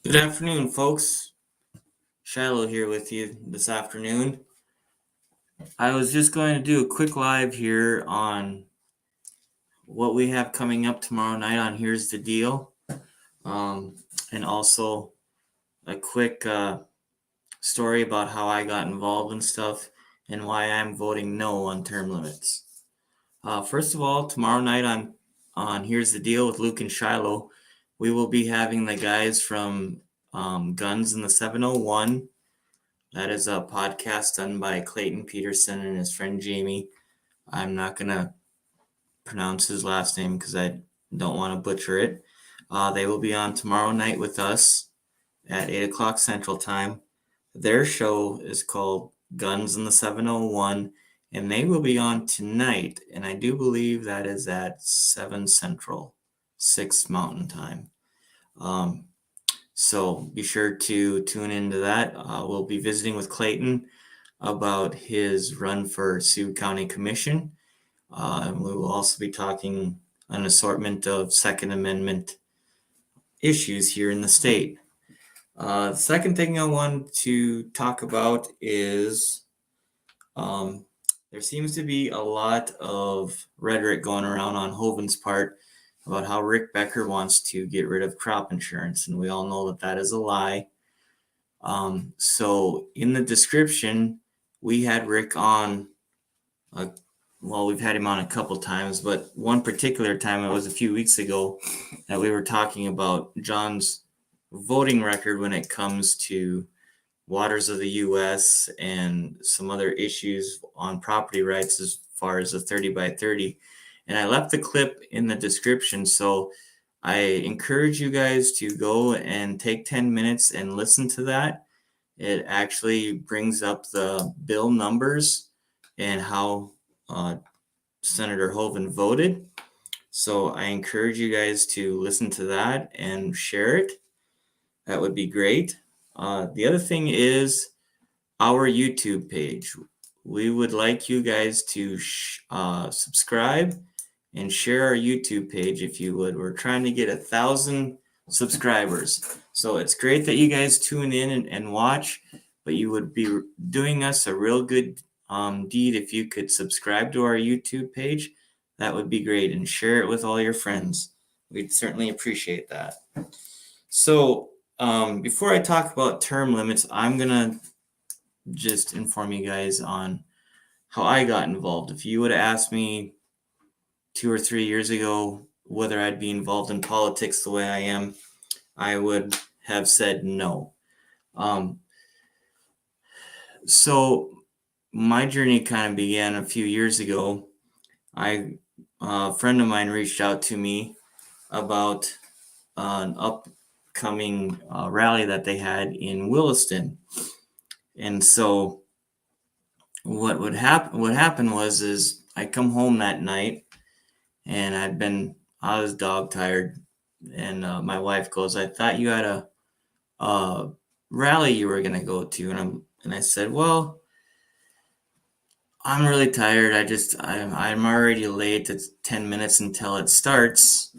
Good afternoon, folks. Shilo here with you this afternoon. I was just going to do a quick live here on what we have coming up tomorrow night on Here's the Deal, um, and also a quick story about how I got involved in stuff and why I'm voting no on term limits. First of all, tomorrow night on Here's the Deal with Luke and Shilo, we will be having the guys from Guns in the 701. That is a podcast done by Clayton Peterson and his friend Jamie. I'm not going to pronounce his last name because I don't want to butcher it. They will be on tomorrow night with us at 8 o'clock Central Time. Their show is called Guns in the 701, and they will be on tonight. And I do believe that is at 7 Central, 6 Mountain Time. So be sure to tune into that. We'll be visiting with Clayton about his run for Sioux County Commission. And we will also be talking an assortment of Second Amendment issues here in the state. The second thing I want to talk about is there seems to be a lot of rhetoric going around on Hovind's part about how Rick Becker wants to get rid of crop insurance, and we all know that that is a lie. So in the description, we had Rick on, we've had him on a couple times, but one particular time, it was a few weeks ago, that we were talking about John's voting record when it comes to waters of the U.S. and some other issues on property rights as far as the 30 by 30. And I left the clip in the description, so I encourage you guys to go and take 10 minutes and listen to that. It actually brings up the bill numbers and how Senator Hoeven voted. So I encourage you guys to listen to that and share it. That would be great. The other thing is our YouTube page. We would like you guys to subscribe and share our YouTube page if you would. We're trying to get 1,000 subscribers. So it's great that you guys tune in and watch, but you would be doing us a real good deed if you could subscribe to our YouTube page. That would be great, and share it with all your friends. We'd certainly appreciate that. So before I talk about term limits, I'm going to just inform you guys on how I got involved. If you would have asked me 2 or 3 years ago whether I'd be involved in politics the way I am, I would have said no. So my journey kind of began a few years ago. A friend of mine reached out to me about an upcoming rally that they had in Williston. And so what happened was I come home that night, and I was dog tired, and my wife goes, "I thought you had a rally you were gonna go to," and I said, "Well, I'm really tired. I'm already late. It's 10 minutes until it starts.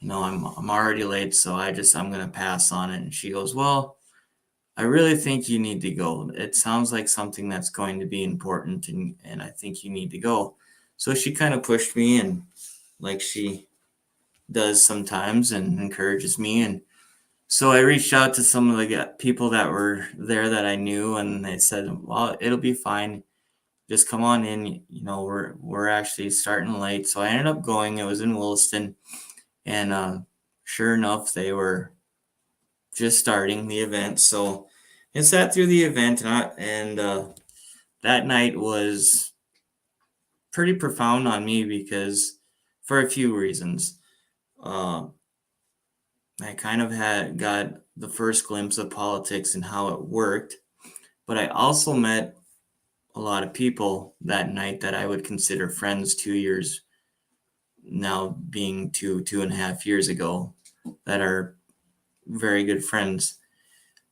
I'm already late, so I'm gonna pass on it." And she goes, "Well, I really think you need to go. It sounds like something that's going to be important, and I think you need to go." So she kind of pushed me, and like she does sometimes, and encourages me. And so I reached out to some of the people that were there that I knew, and they said, "Well, it'll be fine. Just come on in. We're actually starting late." So I ended up going. It was in Williston, and sure enough, they were just starting the event. So I sat through the event, and that night was pretty profound on me because for a few reasons. I kind of got the first glimpse of politics and how it worked, but I also met a lot of people that night that I would consider friends 2 years now, being 2.5 years ago, that are very good friends.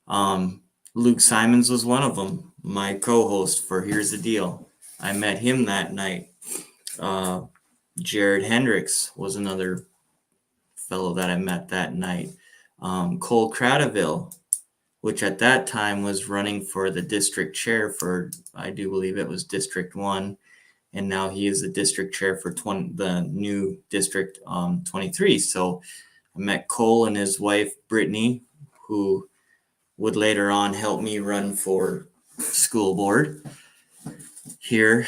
Luke Simons was one of them, my co-host for Here's the Deal. I met him that night. Jared Hendricks was another fellow that I met that night. Cole Cradaville, which at that time was running for the district chair for, I do believe it was District 1, and now he is the district chair for the new District 23. So I met Cole and his wife, Brittany, who would later on help me run for school board here.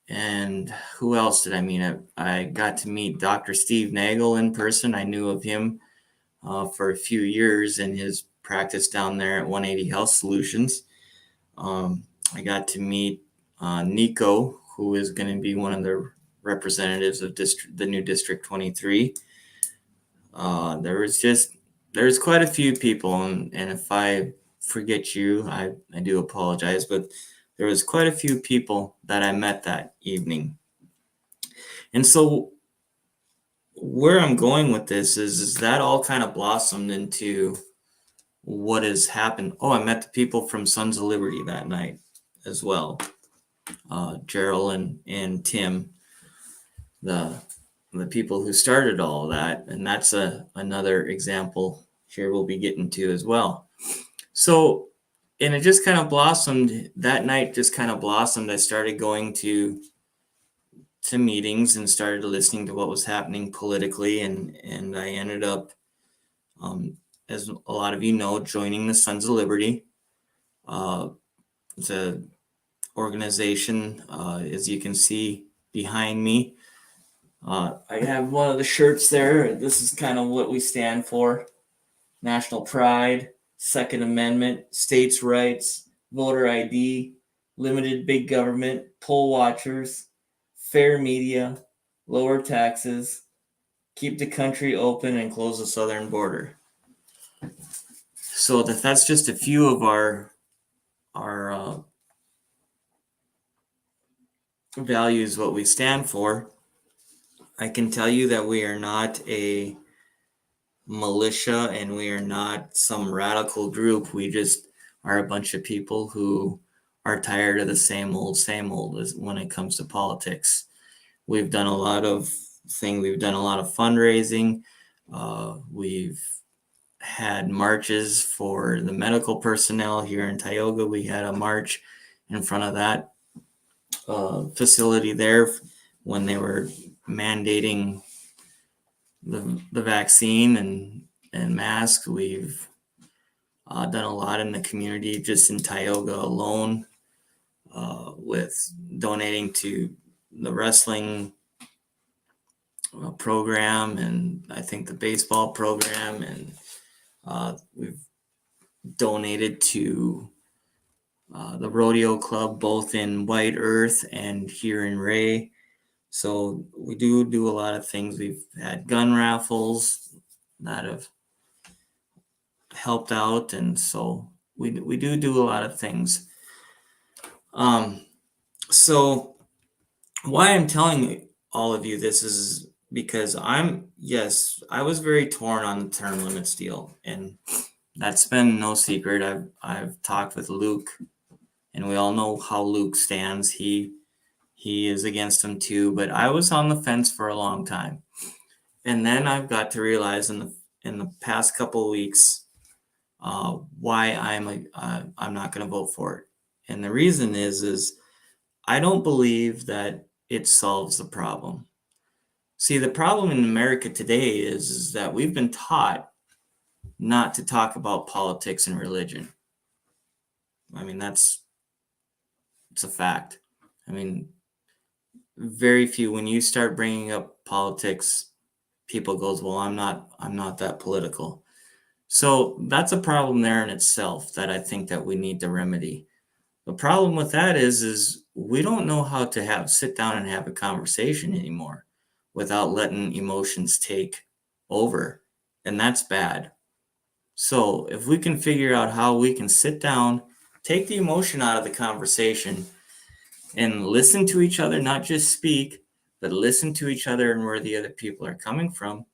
And who else did I meet? I got to meet Dr. Steve Nagel in person. I knew of him for a few years in his practice down there at 180 Health Solutions. I got to meet Nico, who is going to be one of the representatives of the new District 23. There's quite a few people, and if I forget you, I do apologize, but there was quite a few people that I met that evening. And so where I'm going with this is that all kind of blossomed into what has happened. Oh, I met the people from Sons of Liberty that night as well. Gerald and Tim, the people who started all that. And that's another example here we'll be getting to as well. So, and it just kind of blossomed that night, I started going to meetings and started listening to what was happening politically. And I ended up, as a lot of you know, joining the Sons of Liberty. It's an organization, as you can see behind me. I have one of the shirts there. This is kind of what we stand for: national pride, Second Amendment, states' rights, voter ID, limited big government, poll watchers, fair media, lower taxes, keep the country open, and close the southern border. So that's just a few of our values, what we stand for. I can tell you that we are not a militia and we are not some radical group. We just are a bunch of people who are tired of the same old as when it comes to politics. We've done a lot of things. We've done a lot of fundraising. We've had marches for the medical personnel here in Tioga. We had a march in front of that facility there when they were mandating the vaccine and masks. We've done a lot in the community, just in Tioga alone, with donating to the wrestling program, and I think the baseball program, and we've donated to the rodeo club, both in White Earth and here in Ray. So we do a lot of things. We've had gun raffles that have helped out, and so we do a lot of things. So why I'm telling all of you this is because I was very torn on the term limits deal, and that's been no secret. I've talked with Luke, and we all know how Luke stands. He is against them too, but I was on the fence for a long time. And then I've got to realize in the past couple of weeks why I'm not going to vote for it. And the reason is I don't believe that it solves the problem. See, the problem in America today is that we've been taught not to talk about politics and religion. I mean, it's a fact. I mean, very few, when you start bringing up politics, people goes, well, I'm not that political. So that's a problem there in itself that I think that we need to remedy. The problem with that is we don't know how to sit down and have a conversation anymore without letting emotions take over. And that's bad. So if we can figure out how we can sit down, take the emotion out of the conversation, and listen to each other, not just speak, but listen to each other and where the other people are coming from,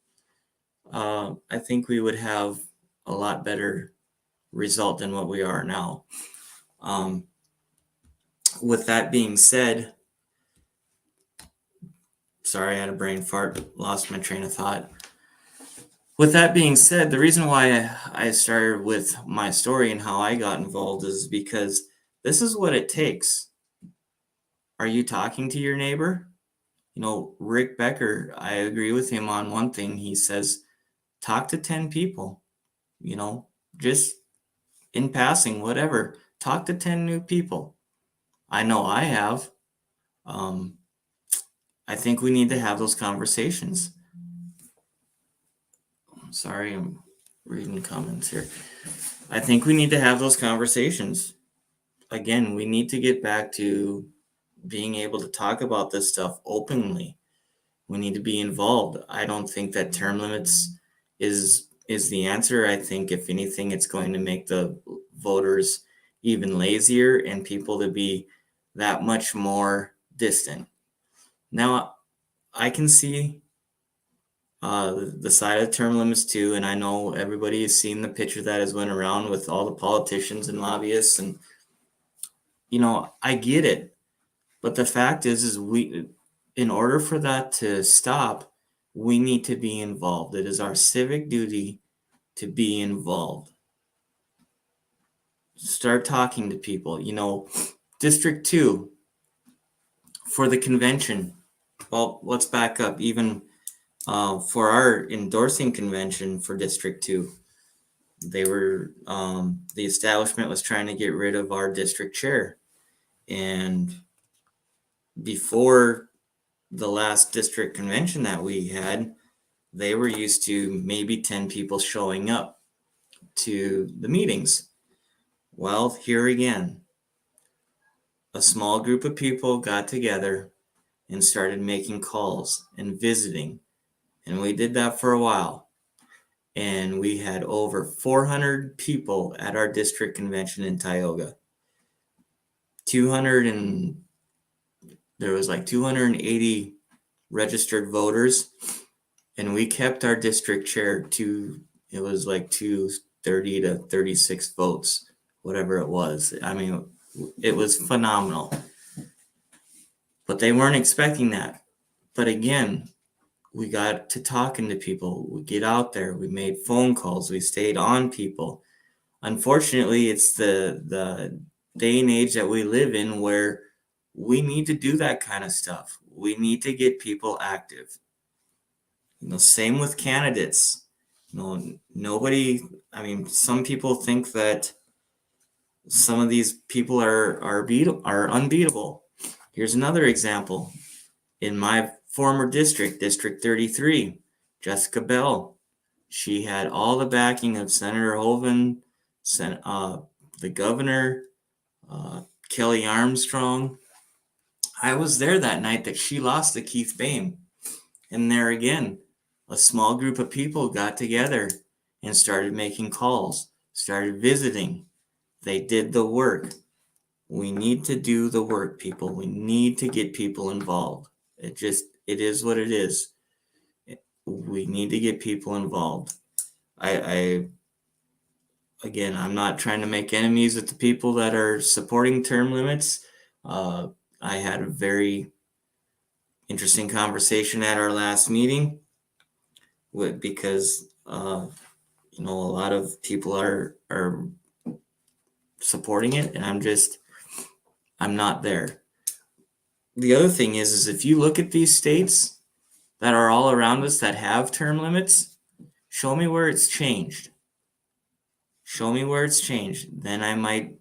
I think we would have a lot better result than what we are now. With that being said, sorry, I had a brain fart, lost my train of thought. With that being said, the reason why I started with my story and how I got involved is because this is what it takes. Are you talking to your neighbor? Rick Becker, I agree with him on one thing. He says, talk to 10 people, you know, just in passing, whatever. Talk to 10 new people. I know I have. Um, I think we need to have those conversations. Sorry, I'm reading comments here. I think we need to have those conversations. Again, we need to get back to being able to talk about this stuff openly. We need to be involved. I don't think that term limits is the answer. I think if anything, it's going to make the voters even lazier and people to be that much more distant. Now, I can see the side of term limits too, and I know everybody has seen the picture that has went around with all the politicians and lobbyists, and I get it. But the fact is we, in order for that to stop, we need to be involved. It is our civic duty to be involved. Start talking to people. District 2 for the convention. Well, let's back up. Even for our endorsing convention for District 2, they were the establishment was trying to get rid of our district chair. And before the last district convention that we had, they were used to maybe 10 people showing up to the meetings. Well, here again, a small group of people got together and started making calls and visiting. And we did that for a while. And we had over 400 people at our district convention in Tioga. There was like 280 registered voters, and we kept our district chair to, it was like 230 to 36 votes, whatever it was. I mean, it was phenomenal. But they weren't expecting that. But again, we got to talking to people. We get out there. We made phone calls. We stayed on people. Unfortunately, it's the day and age that we live in where we need to do that kind of stuff. We need to get people active. Same with candidates. Nobody, I mean, some people think that some of these people are unbeatable. Here's another example. In my former district, District 33, Jessica Bell, she had all the backing of Senator Hoeven, the governor, Kelly Armstrong. I was there that night that she lost to Keith Boehm. And there again, a small group of people got together and started making calls, started visiting. They did the work. We need to do the work, people. We need to get people involved. It is what it is. We need to get people involved. Again, I'm not trying to make enemies with the people that are supporting term limits. I had a very interesting conversation at our last meeting because a lot of people are supporting it, and I'm not there. The other thing is if you look at these states that are all around us that have term limits, show me where it's changed. Show me where it's changed. Then I might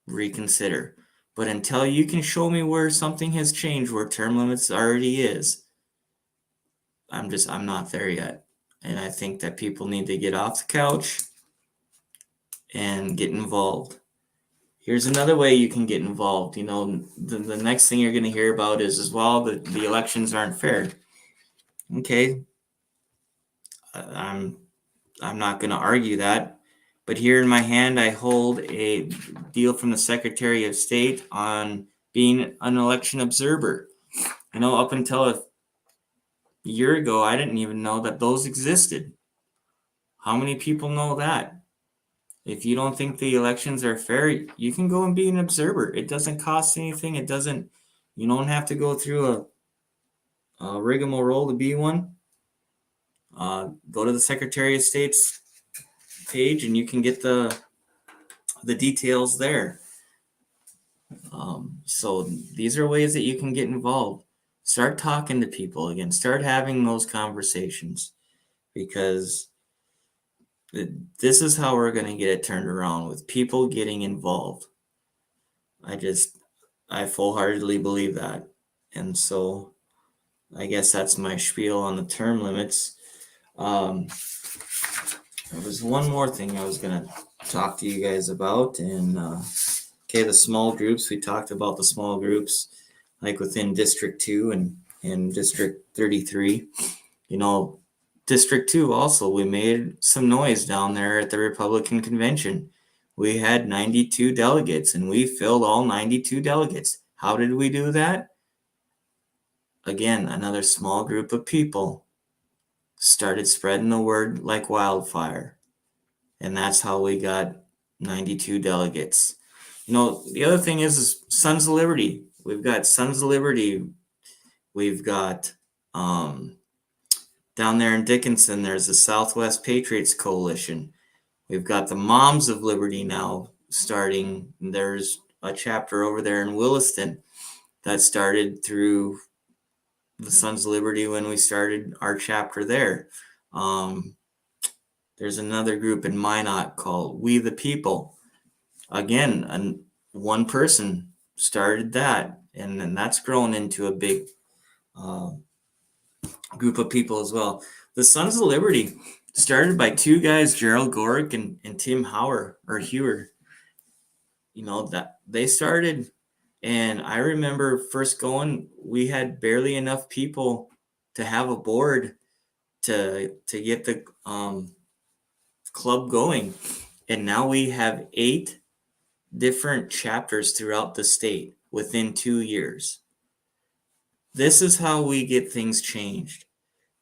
reconsider. But until you can show me where something has changed, where term limits already is, I'm not there yet. And I think that people need to get off the couch and get involved. Here's another way you can get involved. The next thing you're going to hear about is well, the elections aren't fair. Okay. I'm not going to argue that. But here in my hand, I hold a deal from the Secretary of State on being an election observer. Up until a year ago, I didn't even know that those existed. How many people know that? If you don't think the elections are fair, you can go and be an observer. It doesn't cost anything. You don't have to go through a rigmarole to be one. Go to the Secretary of State's page and you can get the details there. So these are ways that you can get involved. Start talking to people again. Start having those conversations, because this is how we're going to get it turned around, with people getting involved. I full-heartedly believe that. And so I guess that's my spiel on the term limits. There was one more thing I was going to talk to you guys about. And okay, the small groups. We talked about the small groups, like within District 2 and District 33. District 2 also, we made some noise down there at the Republican convention. We had 92 delegates, and we filled all 92 delegates. How did we do that? Again, another small group of people started spreading the word like wildfire. And that's how we got 92 delegates. The other thing is Sons of Liberty. We've got Sons of Liberty. We've got down there in Dickinson, there's the Southwest Patriots Coalition. We've got the Moms of Liberty now starting. There's a chapter over there in Williston that started through the Sons of Liberty when we started our chapter there. There's another group in Minot called We the People. Again, one person started that, and then that's grown into a big group of people as well. The Sons of Liberty started by two guys, Gerald Gorick and Tim Hewer. That they started, and I remember first going, we had barely enough people to have a board to get the club going. And now we have 8 different chapters throughout the state within 2 years. This is how we get things changed.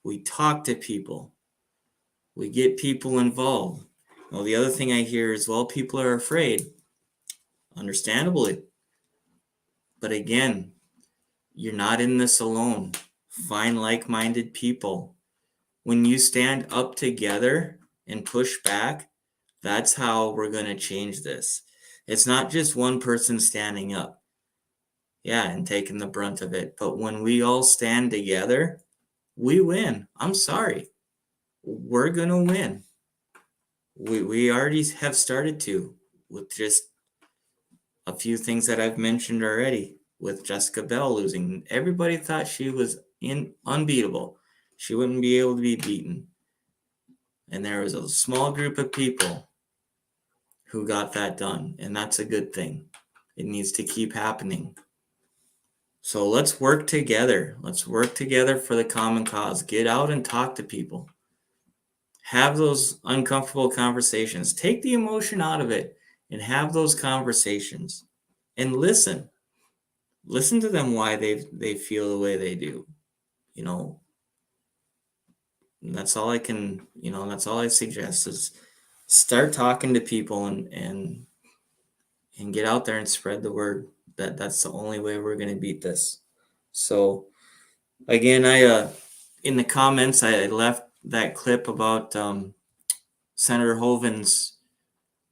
We talk to people. We get people involved. The other thing I hear is, well, people are afraid. Understandably. But again, you're not in this alone. Find like-minded people. When you stand up together and push back, that's how we're going to change this. It's not just one person standing up, and taking the brunt of it. But when we all stand together, we win. I'm sorry. We're going to win. We already have started to, with just a few things that I've mentioned already. With Jessica Bell losing, everybody thought she was unbeatable. She wouldn't be able to be beaten. And there was a small group of people who got that done, and that's a good thing. It needs to keep happening. So let's work together. Let's work together for the common cause. Get out and talk to people. Have those uncomfortable conversations. Take the emotion out of it and have those conversations. And listen. Listen to them why they feel the way they do. That's all I can, that's all I suggest is start talking to people and get out there and spread the word. That's the only way we're going to beat this. So again, I in the comments I left that clip about Senator Hoeven's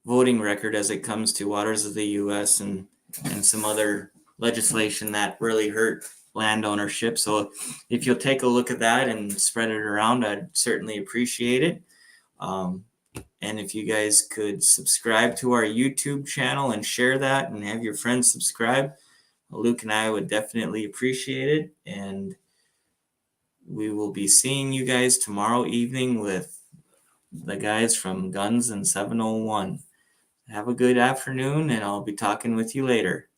voting record as it comes to waters of the U.S. and some other legislation that really hurt land ownership. So if you'll take a look at that and spread it around, I'd certainly appreciate it. And if you guys could subscribe to our YouTube channel and share that and have your friends subscribe, Luke and I would definitely appreciate it. And we will be seeing you guys tomorrow evening with the guys from Guns and 701. Have a good afternoon, and I'll be talking with you later.